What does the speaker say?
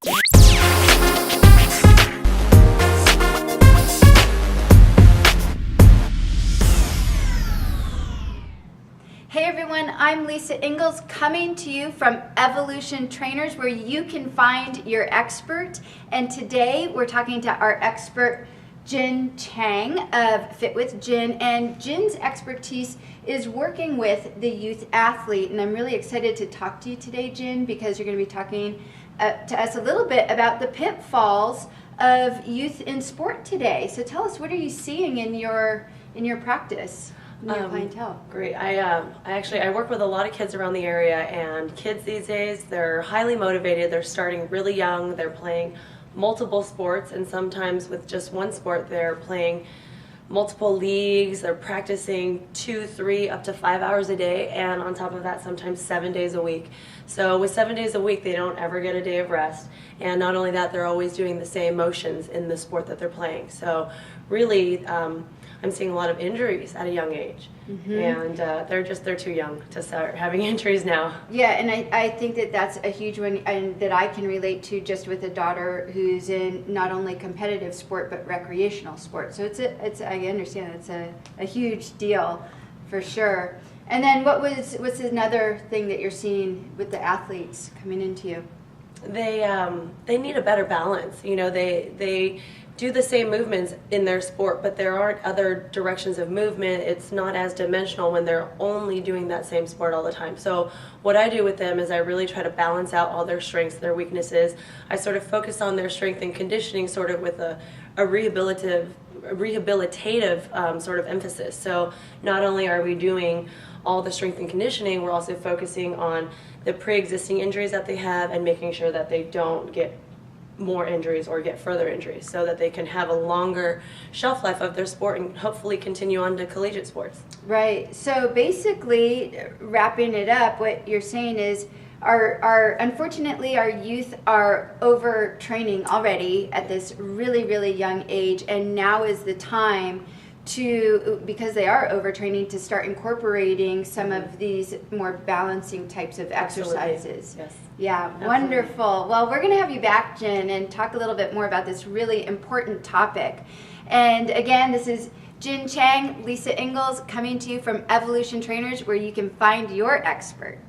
Hey everyone, I'm Lisa Ingalls coming to you from Evolution Trainers, where you can find your expert. And today we're talking to our expert, Jin Chang of Fit with Jin. And Jin's expertise is working with the youth athlete. And I'm really excited to talk to you today, Jin, because you're going to be talking to us a little bit about the pitfalls of youth in sport today. So tell us, what are you seeing in your practice? Your clientele? Great. I work with a lot of kids around the area, and kids these days, they're highly motivated. They're starting really young. They're playing multiple sports, and sometimes with just one sport, they're playing multiple leagues. They're practicing 2, 3, up to 5 hours a day, and on top of that, sometimes 7 days a week. So with 7 days a week, they don't ever get a day of rest. And not only that, they're always doing the same motions in the sport that they're playing. So really, I'm seeing a lot of injuries at a young age. And they're too young to start having injuries now. Yeah, and I think that that's a huge one, and that I can relate to just with a daughter who's in not only competitive sport but recreational sport. So I understand it's a huge deal for sure. And then what's another thing that you're seeing with the athletes coming into you? They need a better balance. You know, they do the same movements in their sport, but there aren't other directions of movement. It's not as dimensional when they're only doing that same sport all the time. So what I do with them is I really try to balance out all their strengths, their weaknesses. I sort of focus on their strength and conditioning sort of with a rehabilitative sort of emphasis. So not only are we doing all the strength and conditioning, we're also focusing on the pre-existing injuries that they have and making sure that they don't get more injuries or get further injuries, so that they can have a longer shelf life of their sport and hopefully continue on to collegiate sports. Right. So basically, wrapping it up, what you're saying is unfortunately our youth are overtraining already at this really, really young age, and now is the time because they are overtraining, to start incorporating some of these more balancing types of exercises. Yes. Yeah, Absolutely. Wonderful. Well, we're going to have you back, Jin, and talk a little bit more about this really important topic. And again, this is Jin Chang, Lisa Ingalls, coming to you from Evolution Trainers, where you can find your expert.